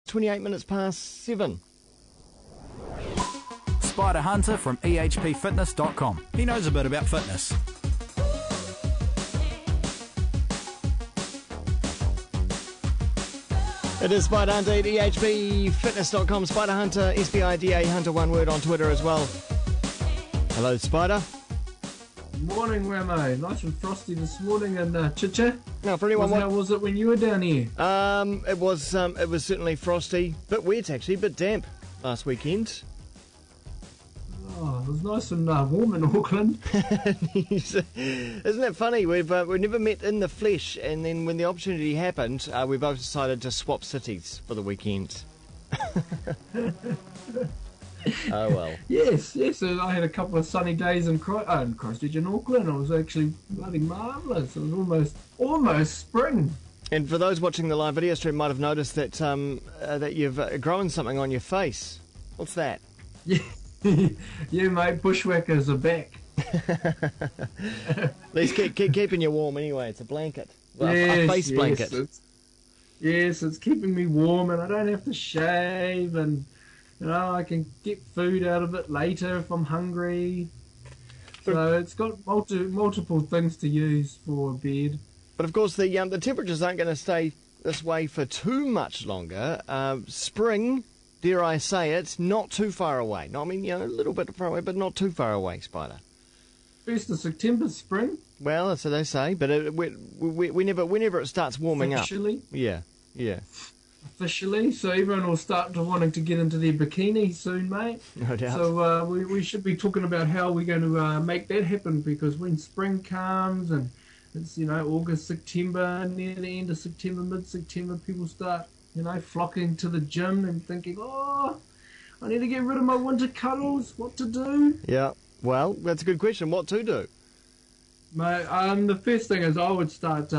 28 minutes past 7. Spida Hunter from ehpfitness.com. He knows a bit about fitness. It is Spida Hunter at ehpfitness.com. Spida Hunter, SPIDA Hunter, one word on Twitter as well. Hello, Spider. Morning, Wammo. Nice and frosty this morning in Chicha. Now, for anyone, how was it when you were down here? It was certainly frosty, bit wet actually, bit damp last weekend. Oh, it was nice and warm in Auckland. Isn't it funny? We've never met in the flesh, and then when the opportunity happened, we both decided to swap cities for the weekend. Oh well. Yes. I had a couple of sunny days in Christchurch in Auckland. It was actually bloody marvellous. It was almost spring. And for those watching the live video stream, might have noticed that that you've grown something on your face. What's that? Yeah, mate. Bushwhackers are back. Let's keeping you warm anyway. It's a blanket, a face blanket. It's keeping me warm, and I don't have to shave, and I can get food out of it later if I'm hungry. So it's got multiple things to use for a bed. But of course, the temperatures aren't going to stay this way for too much longer. Spring, dare I say it, not too far away. No, I mean, a little bit far away, but not too far away, Spider. 1st of September, spring. Well, that's what they say, but whenever it starts warming Officially? up. Yeah. Officially, so everyone will start wanting to get into their bikini soon, mate. No doubt. So we should be talking about how we're going to make that happen, because when spring comes and it's August, September, near the end of September, mid-September, people start flocking to the gym and thinking, I need to get rid of my winter cuddles. What to do? Yeah. Well, that's a good question. What to do? Mate, the first thing is I would start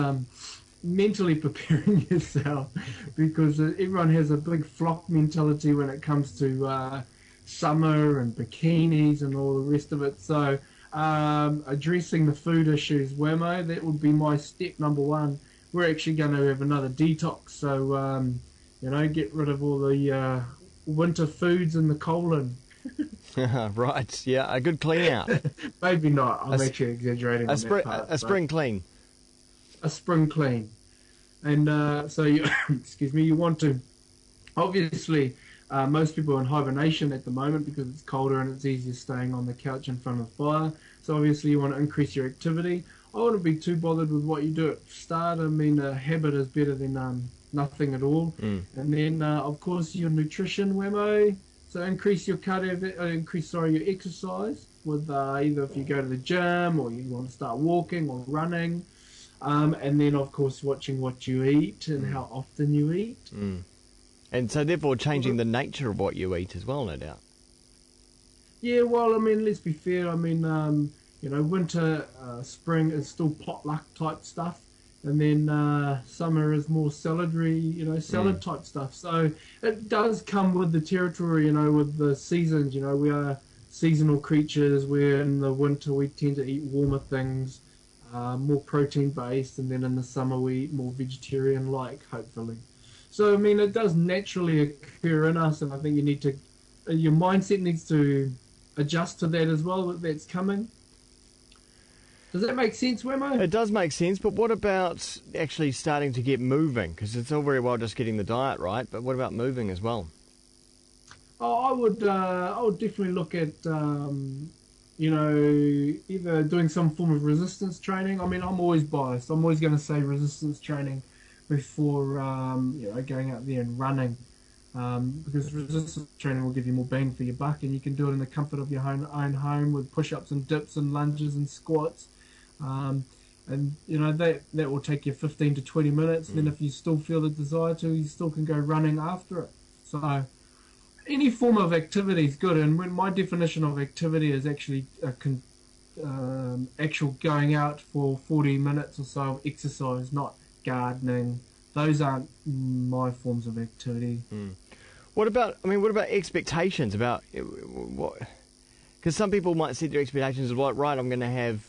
mentally preparing yourself, because everyone has a big flock mentality when it comes to summer and bikinis and all the rest of it. So addressing the food issues, Wammo, that would be my step number one. We're actually going to have another detox, so get rid of all the winter foods in the colon. Right, yeah, a good clean out. Maybe not, I'm actually exaggerating on that part. A spring clean. A spring clean. And so you you want to, obviously most people are in hibernation at the moment because it's colder and it's easier staying on the couch in front of the fire. So obviously you want to increase your activity. I wouldn't be too bothered with what you do at the start. I mean, a habit is better than nothing at all. And then of course your nutrition, Wammo. So increase your your exercise with either if you go to the gym or you want to start walking or running. And then, of course, watching what you eat and how often you eat. And so, therefore, changing the nature of what you eat as well, no doubt. Yeah, well, I mean, let's be fair. I mean, winter, spring is still potluck type stuff. And then summer is more salad-y, salad type stuff. So it does come with the territory, with the seasons. We are seasonal creatures. Where in the winter we tend to eat warmer things. More protein-based, and then in the summer we eat more vegetarian-like, hopefully. So, I mean, it does naturally occur in us, and I think your mindset needs to adjust to that as well, that's coming. Does that make sense, Wammo? It does make sense, but what about actually starting to get moving? Because it's all very well just getting the diet right, but what about moving as well? I would definitely look at either doing some form of resistance training. I mean, I'm always biased. I'm always going to say resistance training before, going out there and running, because resistance training will give you more bang for your buck, and you can do it in the comfort of your own home with push-ups and dips and lunges and squats. And that will take you 15 to 20 minutes. Then if you still feel the desire to, you still can go running after it. So any form of activity is good, and when my definition of activity is actually actual going out for 40 minutes or so of exercise, not gardening. Those aren't my forms of activity. What about expectations about what? Because some people might set their expectations of right, I'm going to have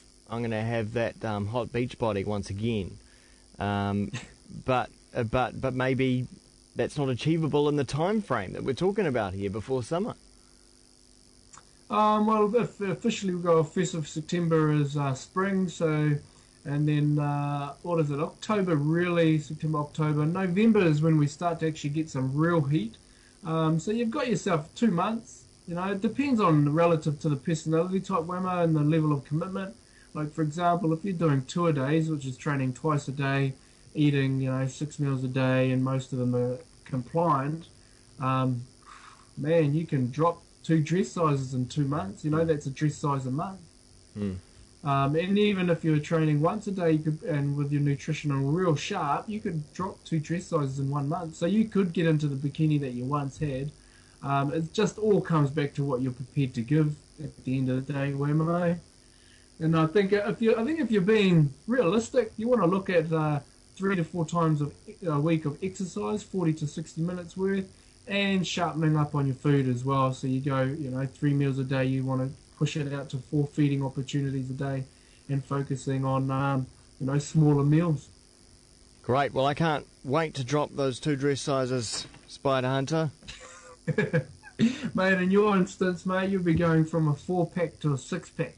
that hot beach body once again, but maybe that's not achievable in the time frame that we're talking about here before summer? Well, officially we go 1st of September is spring, so, and then, what is it, October really, September, October. November is when we start to actually get some real heat. So you've got yourself 2 months. You know, it depends on relative to the personality type Wammo and the level of commitment. Like, for example, if you're doing tour-a-days, which is training twice a day, eating, 6 meals a day, and most of them are compliant, man, you can drop 2 dress sizes in 2 months. That's a dress size a month. And even if you're training once a day, and with your nutrition real sharp, you could drop 2 dress sizes in 1 month. So you could get into the bikini that you once had. It just all comes back to what you're prepared to give at the end of the day, Wammo. And I think if you're being realistic, you want to look at 3 to 4 times a week of exercise, 40 to 60 minutes worth, and sharpening up on your food as well. So you go, 3 meals a day, you want to push it out to 4 feeding opportunities a day, and focusing on, smaller meals. Great. Well, I can't wait to drop those 2 dress sizes, Spida Hunter. Mate, in your instance, mate, you'll be going from a 4-pack to a 6-pack.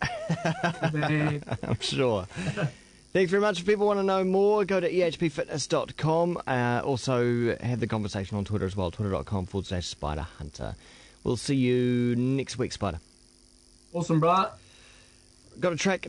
I'm sure. Thanks very much. If people want to know more, go to ehpfitness.com. Also, have the conversation on Twitter as well, twitter.com/Spida Hunter. We'll see you next week, Spida. Awesome, brother. Got a track